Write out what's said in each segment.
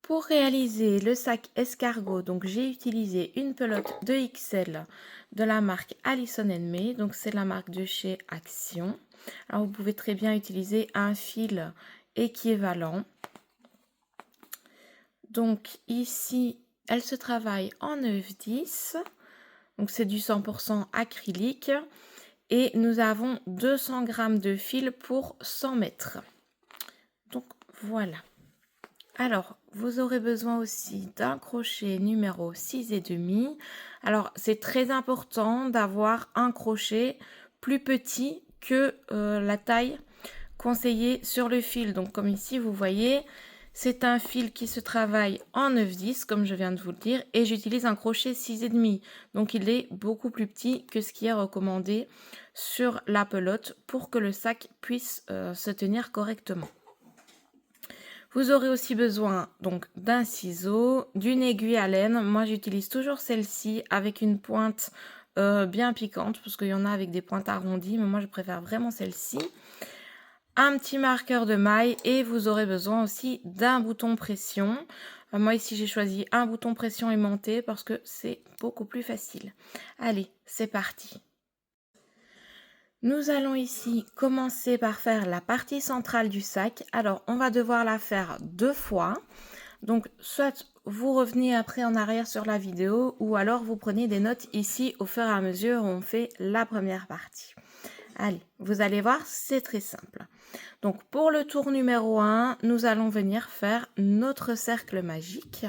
Pour réaliser le sac escargot, donc j'ai utilisé une pelote 2XL de la marque Alison May, donc c'est la marque de chez Action. Alors vous pouvez très bien utiliser un fil équivalent. Donc ici, elle se travaille en 9-10, donc c'est du 100% acrylique et nous avons 200 g de fil pour 100 mètres. Donc voilà. Alors, vous aurez besoin aussi d'un crochet numéro 6,5. Alors, c'est très important d'avoir un crochet plus petit que la taille conseillée sur le fil. Donc, comme ici, vous voyez, c'est un fil qui se travaille en 9-10, comme je viens de vous le dire, et j'utilise un crochet 6,5. Donc, il est beaucoup plus petit que ce qui est recommandé sur la pelote pour que le sac puisse se tenir correctement. Vous aurez aussi besoin donc d'un ciseau, d'une aiguille à laine. Moi, j'utilise toujours celle-ci avec une pointe bien piquante parce qu'il y en a avec des pointes arrondies, mais moi, je préfère vraiment celle-ci. Un petit marqueur de maille et vous aurez besoin aussi d'un bouton pression. Moi, ici, j'ai choisi un bouton pression aimanté parce que c'est beaucoup plus facile. Allez, c'est parti. Nous allons ici commencer par faire la partie centrale du sac. Alors, on va devoir la faire 2 fois. Donc, soit vous revenez après en arrière sur la vidéo ou alors vous prenez des notes ici au fur et à mesure où on fait la première partie. Allez, vous allez voir, c'est très simple. Donc, pour le tour numéro 1, nous allons venir faire notre cercle magique.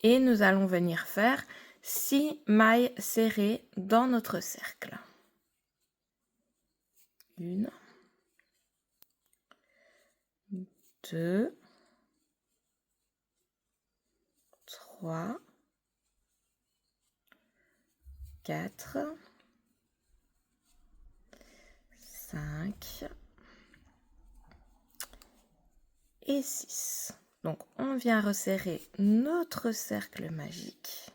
Et nous allons venir faire 6 mailles serrées dans notre cercle. 1, 2, 3, 4, 5 et 6. Donc, on vient resserrer notre cercle magique.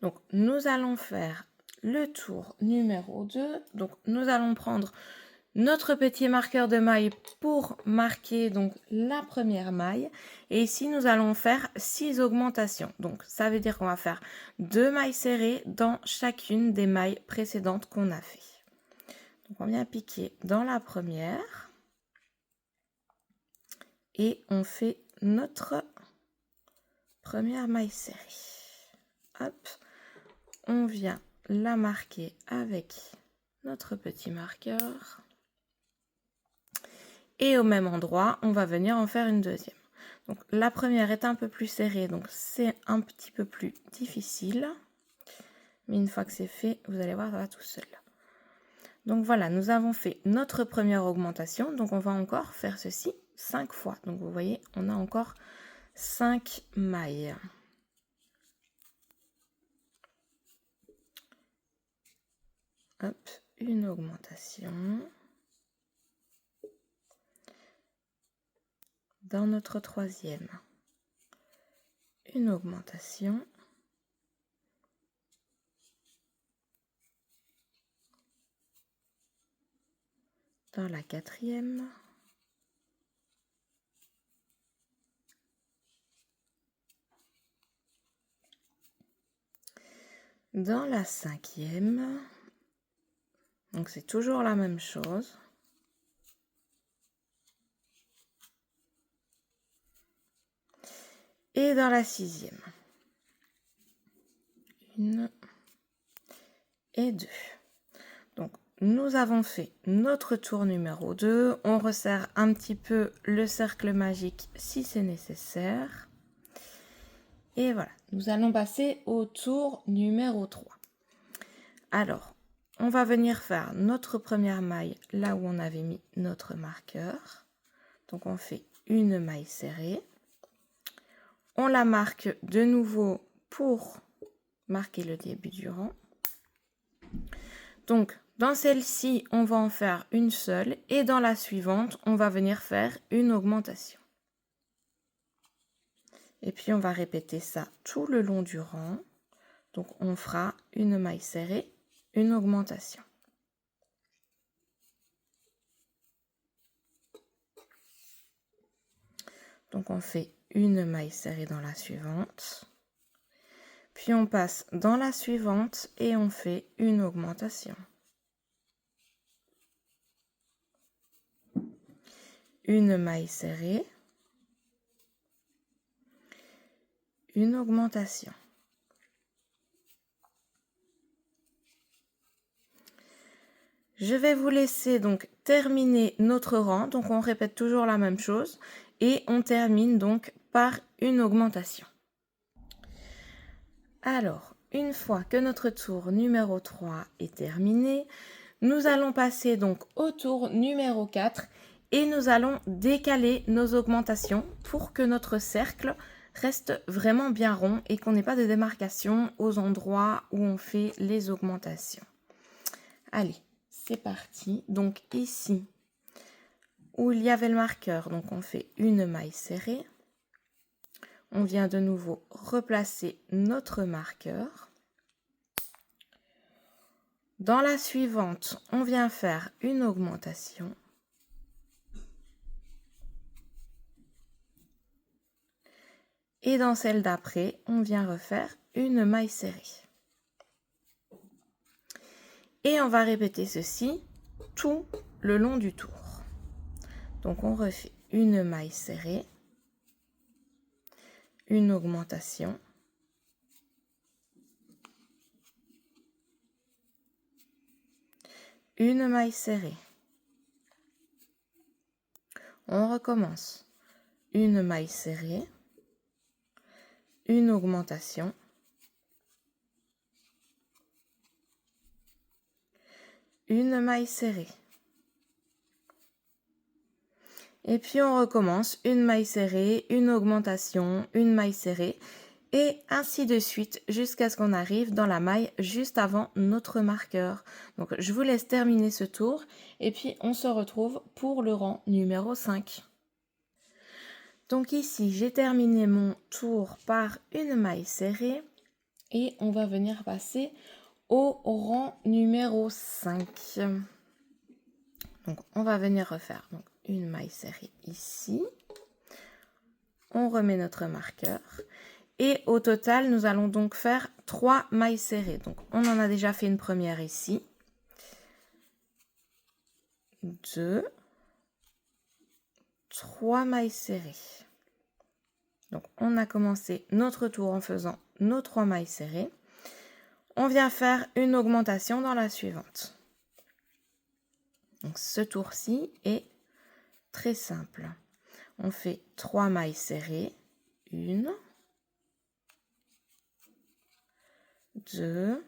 Donc, nous allons faire le tour numéro 2. Donc, nous allons prendre notre petit marqueur de maille pour marquer donc la première maille. Et ici, nous allons faire 6 augmentations. Donc, ça veut dire qu'on va faire 2 mailles serrées dans chacune des mailles précédentes qu'on a fait. Donc, on vient piquer dans la première. Et on fait notre première maille serrée. Hop, on vient la marquer avec notre petit marqueur. Et au même endroit, on va venir en faire une deuxième. Donc la première est un peu plus serrée, donc c'est un petit peu plus difficile. Mais une fois que c'est fait, vous allez voir, ça va tout seul. Donc voilà, nous avons fait notre première augmentation. Donc on va encore faire ceci 5 fois. Donc vous voyez, on a encore 5 mailles. Hop, une augmentation. Dans notre troisième, une augmentation. Dans la quatrième. Dans la cinquième. Donc c'est toujours la même chose. Et dans la sixième. 1 et 2. Donc nous avons fait notre tour numéro 2. On resserre un petit peu le cercle magique si c'est nécessaire. Et voilà, nous allons passer au tour numéro 3. Alors, on va venir faire notre première maille là où on avait mis notre marqueur. Donc on fait une maille serrée. On la marque de nouveau pour marquer le début du rang. Donc dans celle-ci, on va en faire une seule et dans la suivante, on va venir faire une augmentation. Et puis on va répéter ça tout le long du rang. Donc on fera une maille serrée, une augmentation. Donc on fait une maille serrée dans la suivante. Puis on passe dans la suivante et on fait une augmentation. Une maille serrée. Une augmentation. Je vais vous laisser donc terminer notre rang. Donc on répète toujours la même chose et on termine donc par une augmentation. Alors, une fois que notre tour numéro 3 est terminé, nous allons passer donc au tour numéro 4 et nous allons décaler nos augmentations pour que notre cercle reste vraiment bien rond et qu'on n'ait pas de démarcation aux endroits où on fait les augmentations. Allez, c'est parti. Donc ici, où il y avait le marqueur, donc on fait une maille serrée. On vient de nouveau replacer notre marqueur. Dans la suivante, on vient faire une augmentation. Et dans celle d'après, on vient refaire une maille serrée. Et on va répéter ceci tout le long du tour. Donc on refait une maille serrée, une augmentation, une maille serrée. On recommence. Une maille serrée, une augmentation, une maille serrée. Et puis on recommence une maille serrée, une augmentation, une maille serrée et ainsi de suite jusqu'à ce qu'on arrive dans la maille juste avant notre marqueur. Donc je vous laisse terminer ce tour et puis on se retrouve pour le rang numéro 5. Donc ici j'ai terminé mon tour par une maille serrée et on va venir passer au rang numéro 5. Donc on va venir refaire donc une maille serrée ici. On remet notre marqueur. Et au total, nous allons donc faire 3 mailles serrées. Donc on en a déjà fait une première ici. 2, 3 mailles serrées. Donc on a commencé notre tour en faisant nos 3 mailles serrées. On vient faire une augmentation dans la suivante. Donc ce tour-ci est très simple. On fait 3 mailles serrées, 1, 2,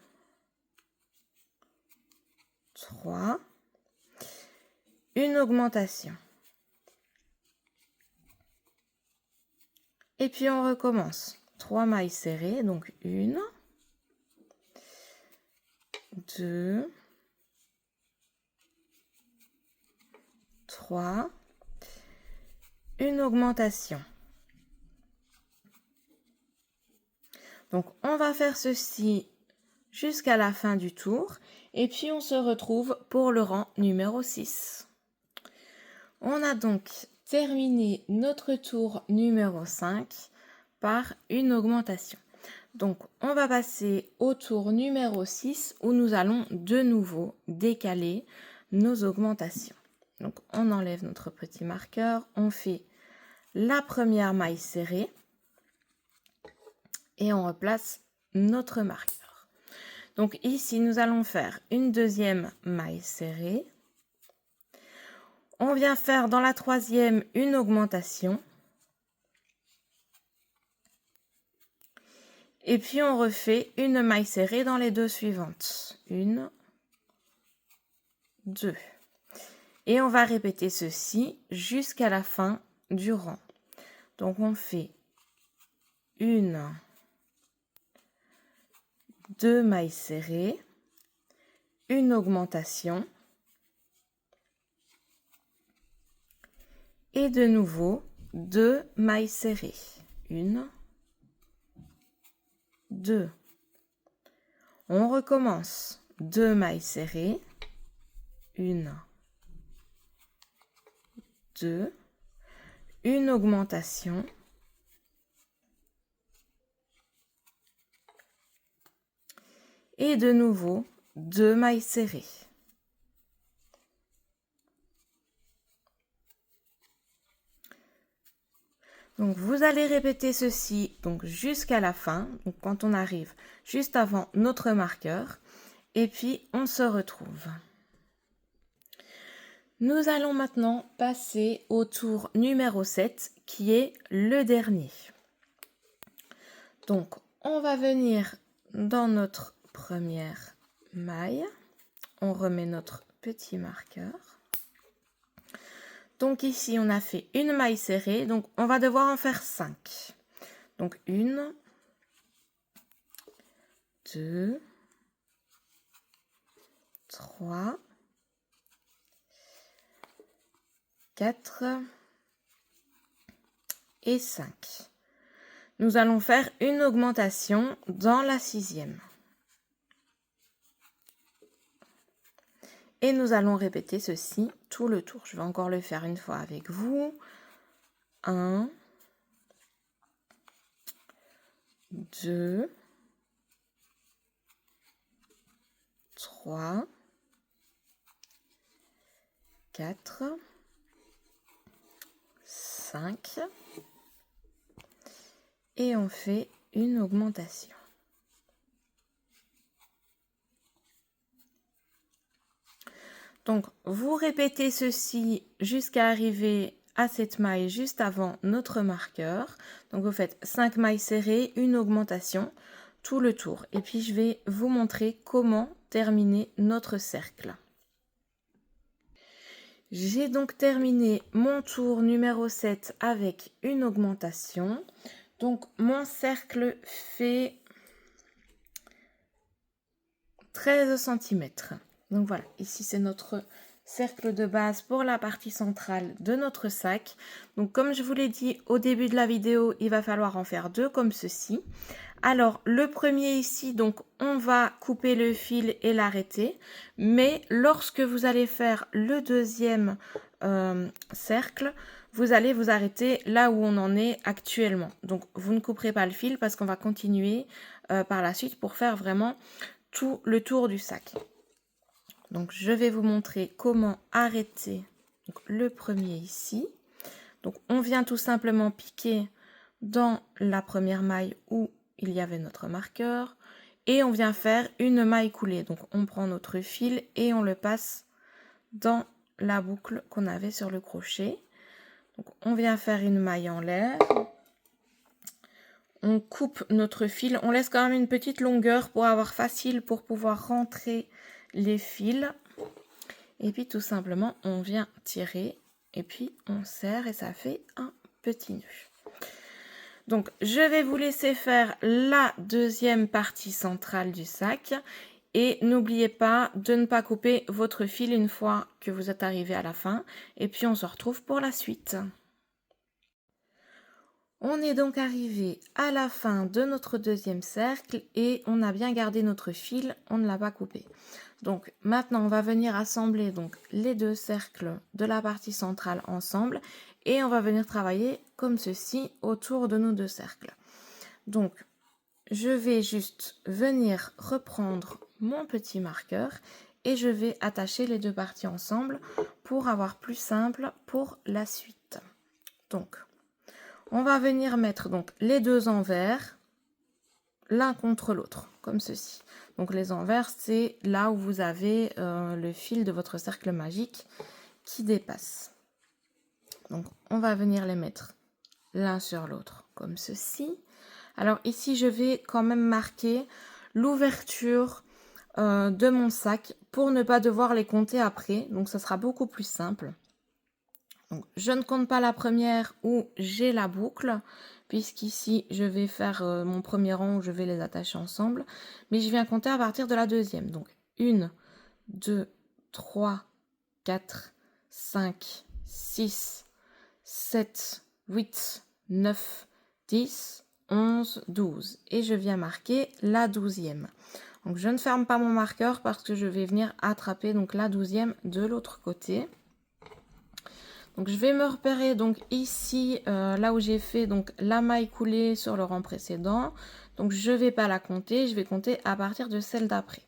3, une augmentation. Et puis on recommence. 3 mailles serrées, donc 1, 2, 3, une augmentation. Donc on va faire ceci jusqu'à la fin du tour et puis on se retrouve pour le rang numéro 6. On a donc terminé notre tour numéro 5 par une augmentation. Donc on va passer au tour numéro 6 où nous allons de nouveau décaler nos augmentations. Donc on enlève notre petit marqueur, on fait la première maille serrée et on replace notre marqueur. Donc ici, nous allons faire une deuxième maille serrée. On vient faire dans la troisième une augmentation. Et puis on refait une maille serrée dans les deux suivantes. 1, 2. Et on va répéter ceci jusqu'à la fin du rang. Donc on fait 1, 2 mailles serrées, une augmentation et de nouveau 2 mailles serrées. 1, 2. On recommence. 2 mailles serrées, 1, 2, une augmentation. Et de nouveau, 2 mailles serrées. Donc vous allez répéter ceci donc jusqu'à la fin, donc quand on arrive juste avant notre marqueur, et puis on se retrouve. Nous allons maintenant passer au tour numéro 7 qui est le dernier. Donc on va venir dans notre première maille, on remet notre petit marqueur. Donc ici, on a fait une maille serrée, donc on va devoir en faire 5. Donc 1, 2, 3, 4 et 5. Nous allons faire une augmentation dans la 6e. Et nous allons répéter ceci tout le tour. Je vais encore le faire une fois avec vous. 1, 2, 3, 4, 5. Et on fait une augmentation. Donc, vous répétez ceci jusqu'à arriver à cette maille juste avant notre marqueur. Donc, vous faites 5 mailles serrées, une augmentation, tout le tour. Et puis, je vais vous montrer comment terminer notre cercle. J'ai donc terminé mon tour numéro 7 avec une augmentation. Donc, mon cercle fait 13 cm. Donc voilà, ici c'est notre cercle de base pour la partie centrale de notre sac. Donc comme je vous l'ai dit au début de la vidéo, il va falloir en faire 2 comme ceci. Alors le premier ici, donc on va couper le fil et l'arrêter. Mais lorsque vous allez faire le deuxième cercle, vous allez vous arrêter là où on en est actuellement. Donc vous ne couperez pas le fil parce qu'on va continuer par la suite pour faire vraiment tout le tour du sac. Donc je vais vous montrer comment arrêter le premier ici. Donc on vient tout simplement piquer dans la première maille où il y avait notre marqueur et on vient faire une maille coulée. Donc on prend notre fil et on le passe dans la boucle qu'on avait sur le crochet. Donc on vient faire une maille en l'air. On coupe notre fil, on laisse quand même une petite longueur pour avoir facile pour pouvoir rentrer les fils. Et puis tout simplement, on vient tirer et puis on serre et ça fait un petit nœud. Donc, je vais vous laisser faire la deuxième partie centrale du sac. Et n'oubliez pas de ne pas couper votre fil une fois que vous êtes arrivé à la fin. Et puis, on se retrouve pour la suite. On est donc arrivé à la fin de notre deuxième cercle et on a bien gardé notre fil, on ne l'a pas coupé. Donc maintenant on va venir assembler donc les deux cercles de la partie centrale ensemble et on va venir travailler comme ceci autour de nos deux cercles. Donc je vais juste venir reprendre mon petit marqueur et je vais attacher les deux parties ensemble pour avoir plus simple pour la suite. Donc on va venir mettre donc les deux envers l'un contre l'autre, comme ceci. Donc les envers, c'est là où vous avez le fil de votre cercle magique qui dépasse. Donc on va venir les mettre l'un sur l'autre, comme ceci. Alors ici, je vais quand même marquer l'ouverture de mon sac pour ne pas devoir les compter après. Donc ça sera beaucoup plus simple. Donc, je ne compte pas la première où j'ai la boucle, puisqu'ici, je vais faire mon premier rang où je vais les attacher ensemble. Mais je viens compter à partir de la deuxième. Donc, 1, 2, 3, 4, 5, 6, 7, 8, 9, 10, 11, 12. Et je viens marquer la 12e. Donc, je ne ferme pas mon marqueur parce que je vais venir attraper donc la 12e de l'autre côté. Donc je vais me repérer donc ici, là où j'ai fait donc la maille coulée sur le rang précédent. Donc je vais pas la compter, je vais compter à partir de celle d'après.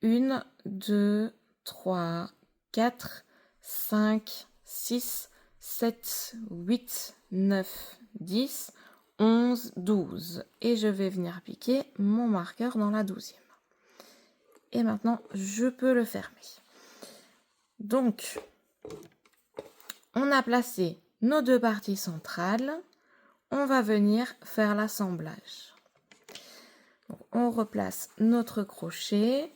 1, 2, 3, 4, 5, 6, 7, 8, 9, 10, 11, 12. Et je vais venir piquer mon marqueur dans la 12e. Et maintenant, je peux le fermer. Donc, on a placé nos deux parties centrales. On va venir faire l'assemblage. On replace notre crochet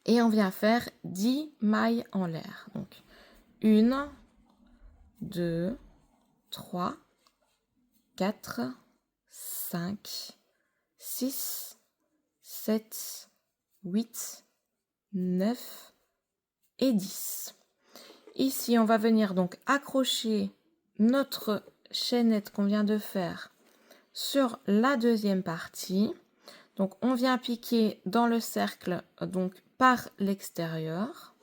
et on vient faire 10 mailles en l'air. Donc, 1, 2, 3, 4, 5, 6, 7, 8, 9 et 10. Ici, on va venir donc accrocher notre chaînette qu'on vient de faire sur la deuxième partie. Donc, on vient piquer dans le cercle donc par l'extérieur.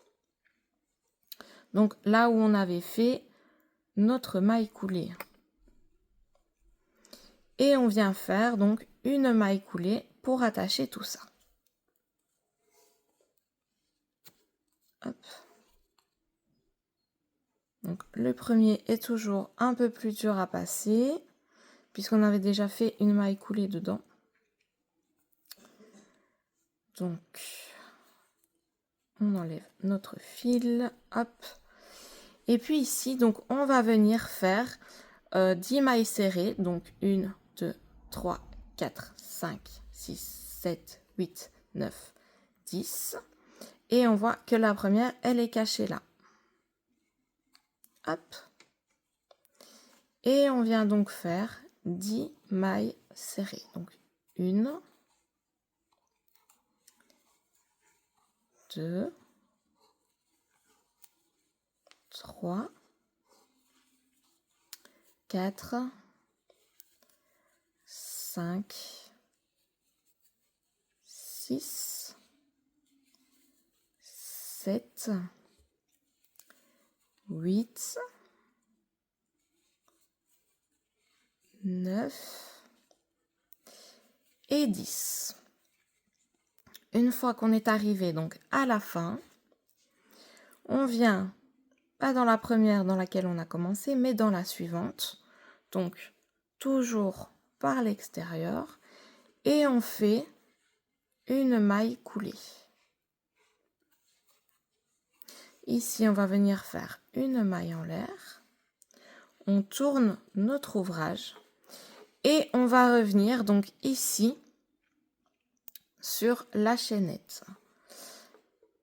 Donc, là où on avait fait notre maille coulée. Et on vient faire donc une maille coulée pour attacher tout ça. Hop. Donc, le premier est toujours un peu plus dur à passer, puisqu'on avait déjà fait une maille coulée dedans. Donc, on enlève notre fil, hop. Et puis ici, donc, on va venir faire 10 mailles serrées. Donc, 1, 2, 3, 4, 5, 6, 7, 8, 9, 10. Et on voit que la première, elle est cachée là. Hop. Et on vient donc faire 10 mailles serrées. Donc, 1, 2, 3, 4, 5, 6, 7, 8, 9 et 10. Une fois qu'on est arrivé donc à la fin, on vient pas dans la première dans laquelle on a commencé, mais dans la suivante. Donc, toujours par l'extérieur. Et on fait une maille coulée. Ici, on va venir faire une maille en l'air. On tourne notre ouvrage. Et on va revenir donc ici sur la chaînette.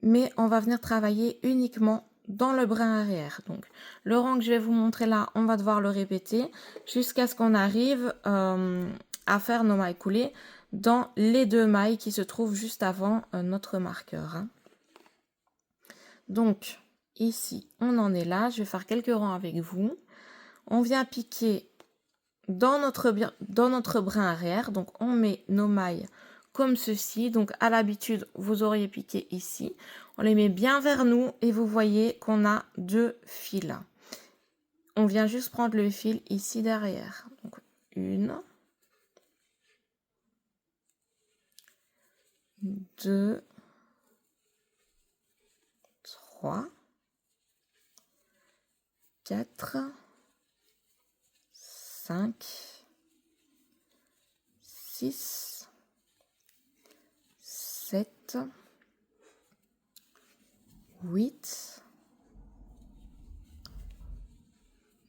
Mais on va venir travailler uniquement dans le brin arrière. Donc, le rang que je vais vous montrer là, on va devoir le répéter jusqu'à ce qu'on arrive à faire nos mailles coulées dans les deux mailles qui se trouvent juste avant notre marqueur. Donc, ici, on en est là. Je vais faire quelques rangs avec vous. On vient piquer dans notre brin arrière. Donc, on met nos mailles comme ceci. Donc, à l'habitude, vous auriez piqué ici. On les met bien vers nous et vous voyez qu'on a deux fils. On vient juste prendre le fil ici derrière. Donc, 1, 2, 3, 4, 5, 6, 7, 8,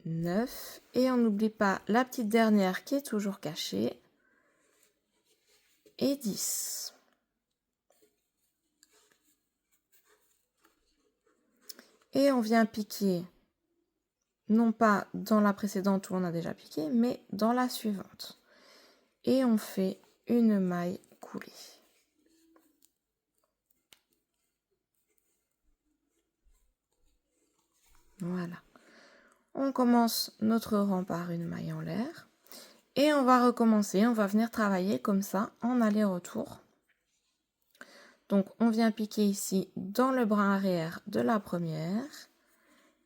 9 et on n'oublie pas la petite dernière qui est toujours cachée et 10. Et on vient piquer non pas dans la précédente où on a déjà piqué, mais dans la suivante. Et on fait une maille coulée. Voilà. On commence notre rang par une maille en l'air. Et on va recommencer, on va venir travailler comme ça en aller-retour. Donc on vient piquer ici dans le brin arrière de la première.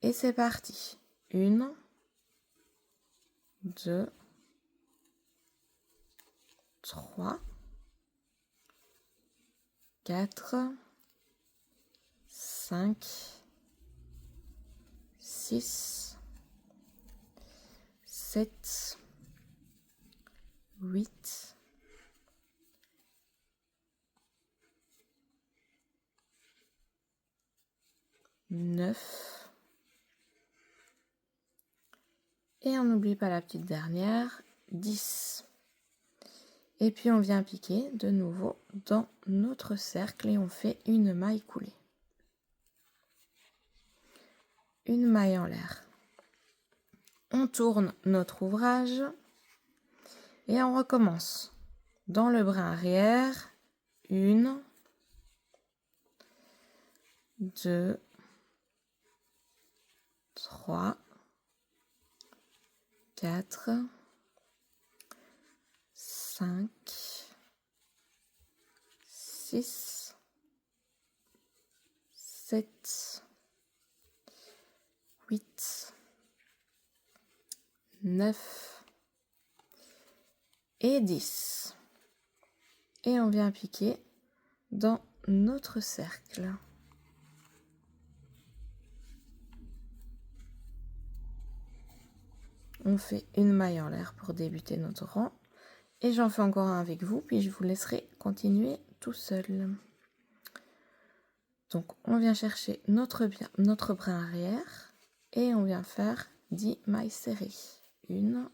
Et c'est parti. 1, 2, 3, 4, 5, 6, 7, 8, 9. Et on n'oublie pas la petite dernière, 10. Et puis on vient piquer de nouveau dans notre cercle et on fait une maille coulée. Une maille en l'air. On tourne notre ouvrage et on recommence. Dans le brin arrière, 1, 2, 3, 4, 5, 6, 7, 8, 9 et 10. Et on vient piquer dans notre cercle. On fait une maille en l'air pour débuter notre rang. Et j'en fais encore un avec vous, puis je vous laisserai continuer tout seul. Donc on vient chercher notre brin arrière et on vient faire 10 mailles serrées. 1,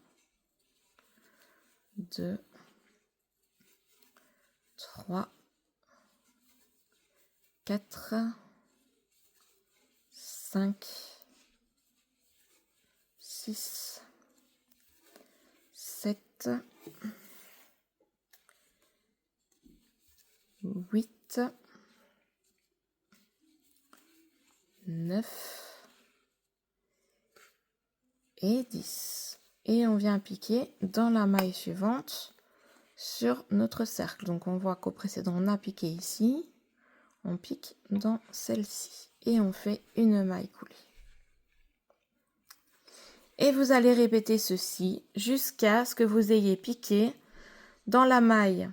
2, 3, 4, 5, 6, 7, 8, 9 et 10. Et on vient piquer dans la maille suivante sur notre cercle. Donc on voit qu'au précédent on a piqué ici, on pique dans celle-ci et on fait une maille coulée. Et vous allez répéter ceci jusqu'à ce que vous ayez piqué dans la maille,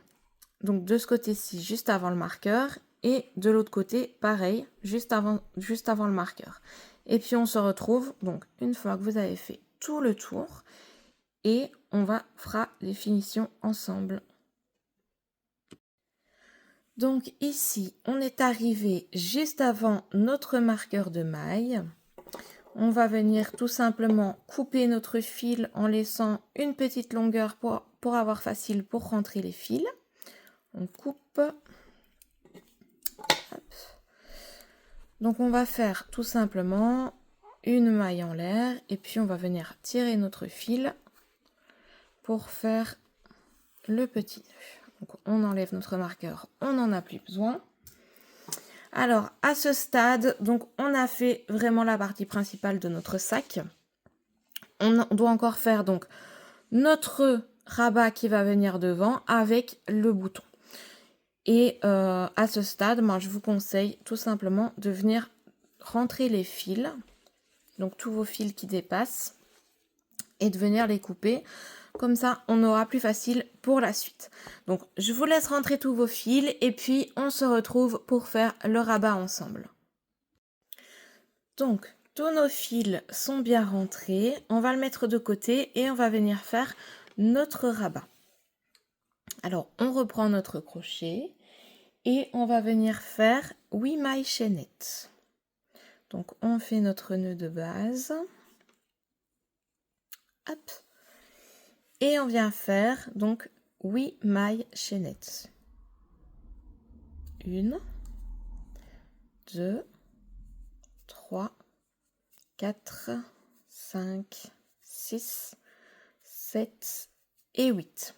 donc de ce côté-ci juste avant le marqueur et de l'autre côté pareil juste avant le marqueur. Et puis on se retrouve donc une fois que vous avez fait tout le tour et on fera les finitions ensemble. Donc ici on est arrivé juste avant notre marqueur de maille. On va venir tout simplement couper notre fil en laissant une petite longueur pour avoir facile pour rentrer les fils. On coupe. Hop. Donc on va faire tout simplement une maille en l'air et puis on va venir tirer notre fil pour faire le petit nœud. Donc on enlève notre marqueur, on n'en a plus besoin. Alors à ce stade, donc on a fait vraiment la partie principale de notre sac. On doit encore faire donc notre rabat qui va venir devant avec le bouton. Et à ce stade, moi, je vous conseille tout simplement de venir rentrer les fils, donc tous vos fils qui dépassent, et de venir les couper. Comme ça, on aura plus facile pour la suite. Donc, je vous laisse rentrer tous vos fils et puis on se retrouve pour faire le rabat ensemble. Donc, tous nos fils sont bien rentrés. On va le mettre de côté et on va venir faire notre rabat. Alors, on reprend notre crochet et on va venir faire 8 mailles chaînettes. Donc, on fait notre nœud de base. Hop. Et on vient faire donc 8 mailles chaînettes. 1, 2, 3, 4, 5, 6, 7 et 8.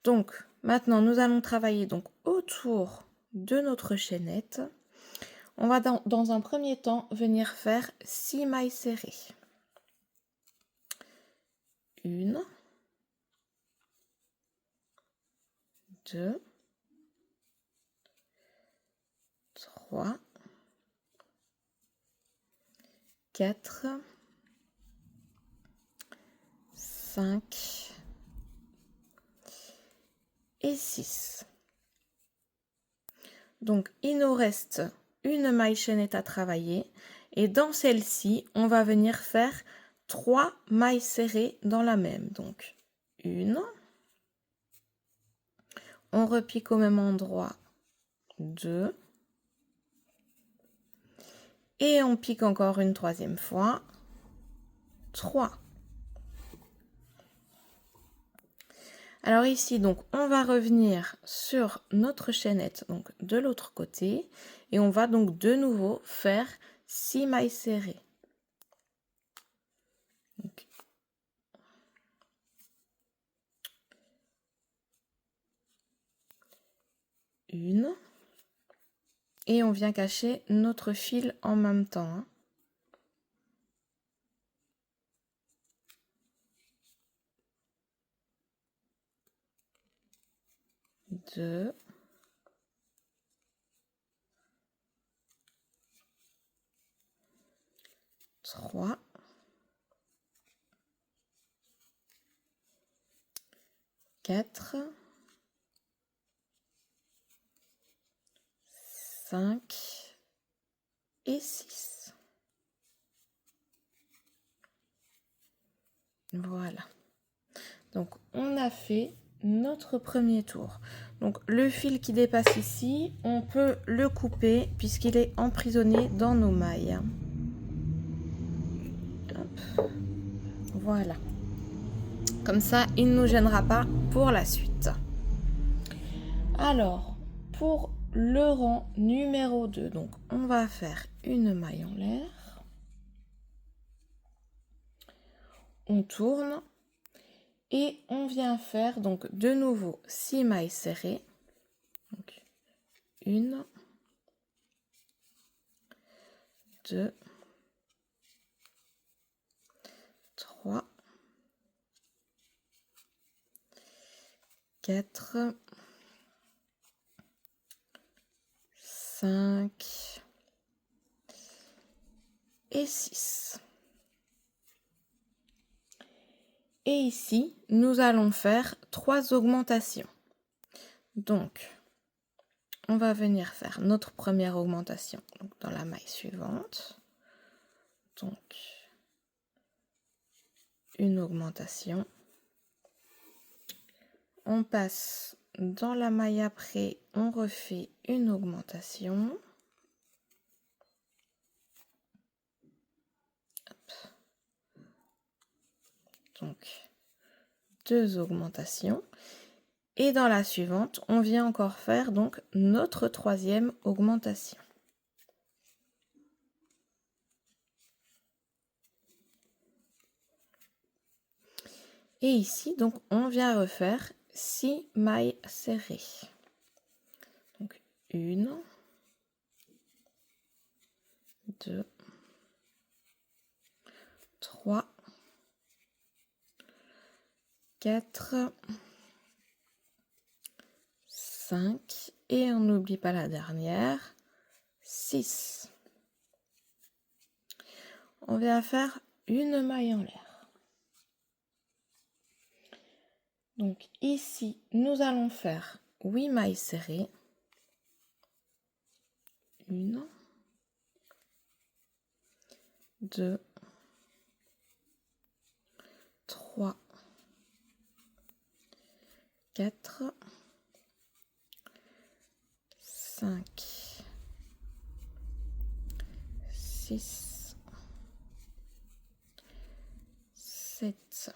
Donc, maintenant, nous allons travailler donc autour de notre chaînette. On va dans un premier temps venir faire 6 mailles serrées. 1, 2, 3, 4, 5 et 6. Donc, il nous reste une maille chaînette à travailler et dans celle-ci, on va venir faire 3 mailles serrées dans la même. Donc, une, on repique au même endroit, 2, et on pique encore une troisième fois, 3. Alors ici, donc, on va revenir sur notre chaînette donc de l'autre côté et on va donc de nouveau faire 6 mailles serrées. Donc, une et on vient cacher notre fil en même temps. 2, 3, 4, 5 et 6. Voilà. Donc, on a fait notre premier tour. Donc, le fil qui dépasse ici, on peut le couper puisqu'il est emprisonné dans nos mailles. Hop. Voilà. Comme ça, il ne nous gênera pas pour la suite. Alors, pour le rang numéro 2, donc on va faire une maille en l'air. On tourne et on vient faire donc de nouveau 6 mailles serrées. Donc, 1, 2, 3, 4, 5 et 6. Et ici, nous allons faire 3 augmentations. Donc, on va venir faire notre première augmentation donc dans la maille suivante. Donc, une augmentation. On passe dans la maille après, on refait une augmentation. Hop. Donc, 2 augmentations. Et dans la suivante, on vient encore faire donc notre troisième augmentation. Et ici, donc, on vient refaire 6 mailles serrées. Donc, 1, 2, 3, 4, 5, et on n'oublie pas la dernière, 6. On vient faire une maille en l'air. Donc ici, nous allons faire 8 mailles serrées. 1, 2, 3, 4, 5, 6, 7,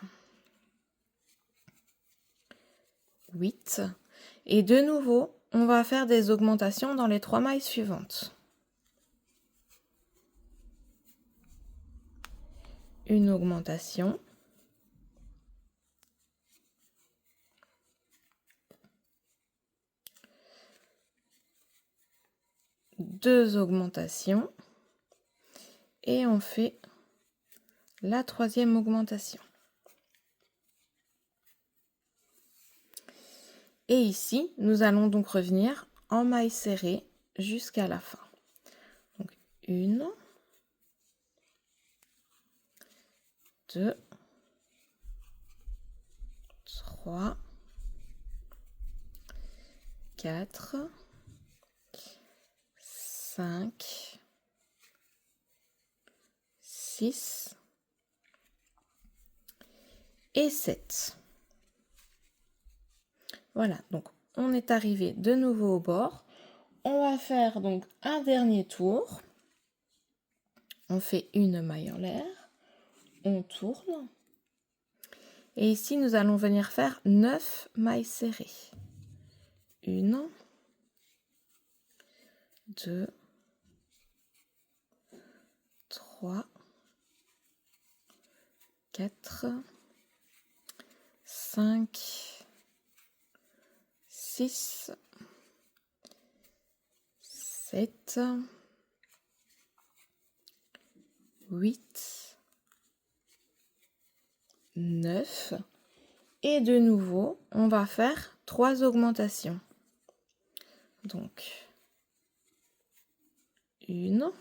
8. Et de nouveau, on va faire des augmentations dans les 3 mailles suivantes. Une augmentation. Deux augmentations. Et on fait la troisième augmentation. Et ici, nous allons donc revenir en maille serrée jusqu'à la fin. Donc 1, 2, 3, 4, 5, 6 et 7. Voilà, donc on est arrivé de nouveau au bord. On va faire donc un dernier tour. On fait une maille en l'air, on tourne. Et ici, nous allons venir faire 9 mailles serrées. 1, 2, 3, 4, 5, 6, 7, 8, 9. Et de nouveau, on va faire 3 augmentations. Donc, 1.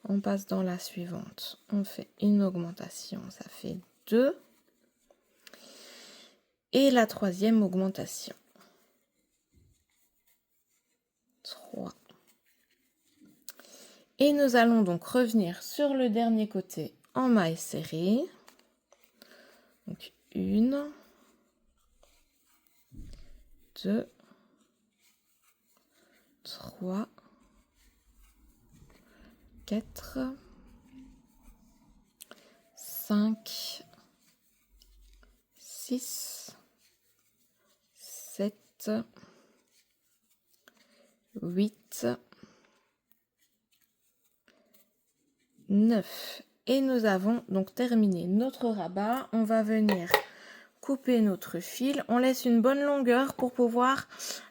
On passe dans la suivante. On fait une augmentation, ça fait 2. Et la troisième augmentation. 3. Et nous allons donc revenir sur le dernier côté en maille serrée. Donc 1, 2, 3, 4, 5, 6, 7, 8, 9. Et nous avons donc terminé notre rabat. On va venir couper notre fil. On laisse une bonne longueur pour pouvoir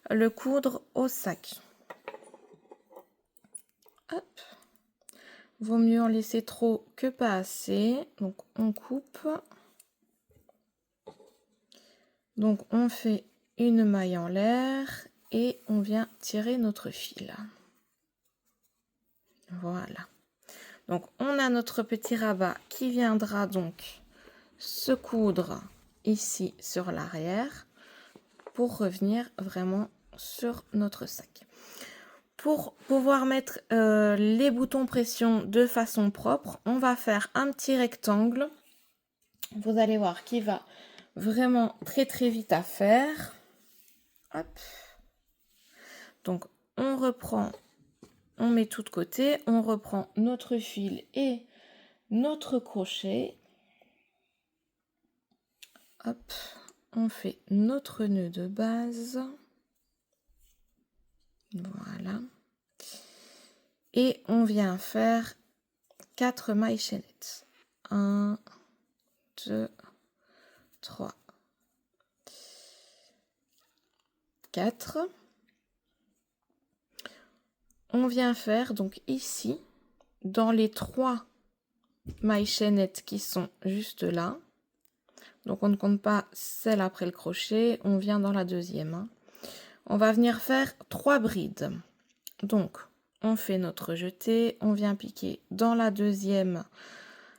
le coudre au sac. Hop. Vaut mieux en laisser trop que pas assez. Donc on coupe. Donc on fait une maille en l'air et on vient tirer notre fil. Voilà. Donc on a notre petit rabat qui viendra donc se coudre ici sur l'arrière pour revenir vraiment sur notre sac. Pour pouvoir mettre les boutons pression de façon propre, on va faire un petit rectangle. Vous allez voir qu'il va vraiment très vite à faire. Hop. Donc on reprend, on met tout de côté, on reprend notre fil et notre crochet. Hop, on fait notre nœud de base. Voilà. Et on vient faire 4 mailles chaînettes. 1, 2, 3, 4. On vient faire donc ici, dans les 3 mailles chaînettes qui sont juste là. Donc on ne compte pas celle après le crochet, on vient dans la deuxième. On va venir faire 3 brides. Donc on fait notre jeté, on vient piquer dans la deuxième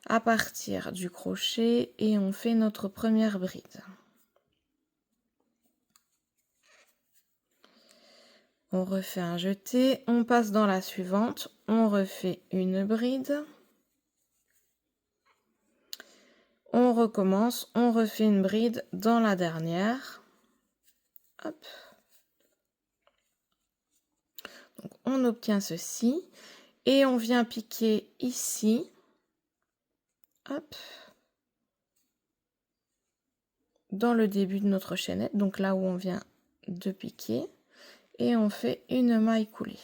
à partir du crochet et on fait notre première bride. On refait un jeté, on passe dans la suivante, on refait une bride. On recommence, on refait une bride dans la dernière. Hop. Donc on obtient ceci et on vient piquer ici. Hop. Dans le début de notre chaînette, donc là où on vient de piquer, et on fait une maille coulée.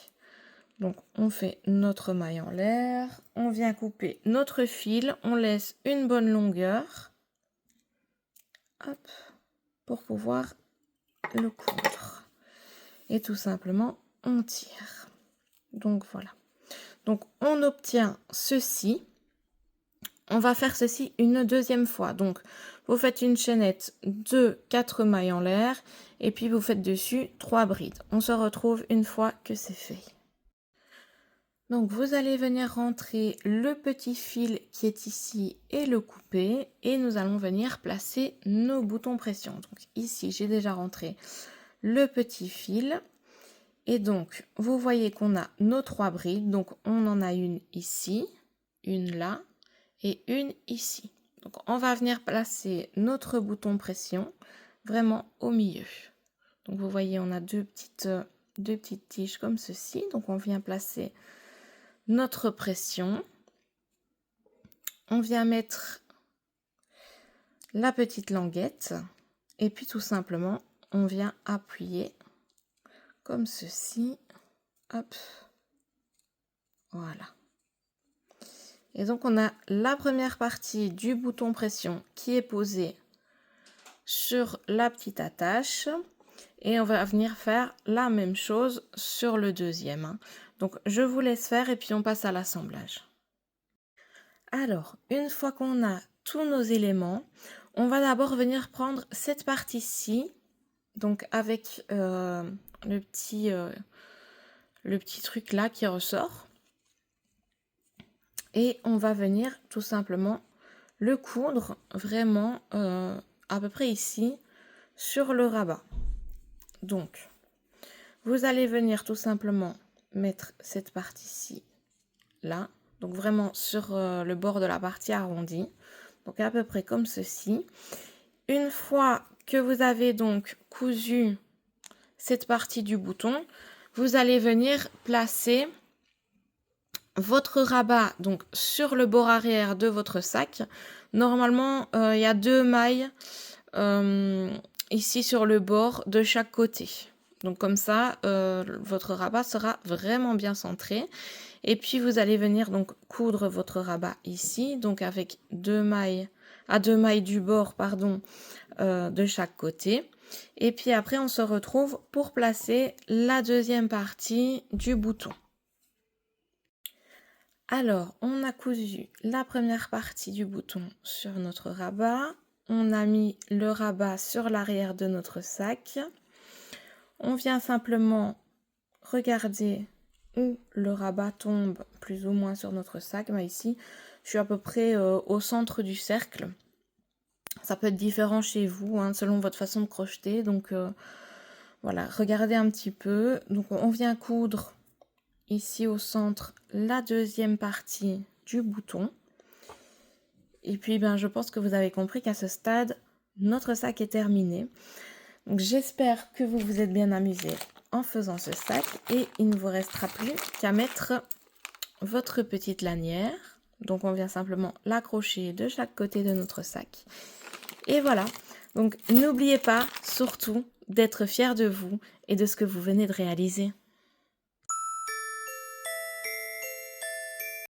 Donc on fait notre maille en l'air, on vient couper notre fil, on laisse une bonne longueur, hop, pour pouvoir le coudre. Et tout simplement, on tire. Donc voilà. Donc on obtient ceci. On va faire ceci une deuxième fois. Donc vous faites une chaînette de 4 mailles en l'air et puis vous faites dessus 3 brides. On se retrouve une fois que c'est fait. Donc vous allez venir rentrer le petit fil qui est ici et le couper et nous allons venir placer nos boutons pression. Donc ici j'ai déjà rentré le petit fil et donc vous voyez qu'on a nos 3 brides. Donc on en a une ici, une là et une ici. Donc on va venir placer notre bouton pression vraiment au milieu. Donc vous voyez on a deux petites tiges comme ceci. Donc on vient placer notre pression, on vient mettre la petite languette et puis tout simplement on vient appuyer comme ceci, hop, voilà. Et donc on a la première partie du bouton pression qui est posée sur la petite attache et on va venir faire la même chose sur le deuxième. Donc je vous laisse faire et puis on passe à l'assemblage. Alors, une fois qu'on a tous nos éléments, on va d'abord venir prendre cette partie-ci, donc avec le petit truc là qui ressort. Et on va venir tout simplement le coudre vraiment à peu près ici sur le rabat. Donc, vous allez venir tout simplement mettre cette partie-ci là. Donc vraiment sur le bord de la partie arrondie, donc à peu près comme ceci. Une fois que vous avez donc cousu cette partie du bouton, vous allez venir placer votre rabat donc sur le bord arrière de votre sac. Normalement, il y a 2 mailles ici sur le bord de chaque côté. Donc comme ça, votre rabat sera vraiment bien centré. Et puis vous allez venir donc coudre votre rabat ici, donc avec 2 mailles, à 2 mailles du bord, pardon, de chaque côté. Et puis après, on se retrouve pour placer la deuxième partie du bouton. Alors, on a cousu la première partie du bouton sur notre rabat. On a mis le rabat sur l'arrière de notre sac. On vient simplement regarder où le rabat tombe plus ou moins sur notre sac. Bah ici, je suis à peu près au centre du cercle. Ça peut être différent chez vous, hein, selon votre façon de crocheter. Donc voilà, regardez un petit peu. Donc on vient coudre ici au centre la deuxième partie du bouton. Et puis je pense que vous avez compris qu'à ce stade, notre sac est terminé. Donc j'espère que vous vous êtes bien amusés en faisant ce sac et il ne vous restera plus qu'à mettre votre petite lanière. Donc on vient simplement l'accrocher de chaque côté de notre sac. Et voilà, donc n'oubliez pas surtout d'être fiers de vous et de ce que vous venez de réaliser.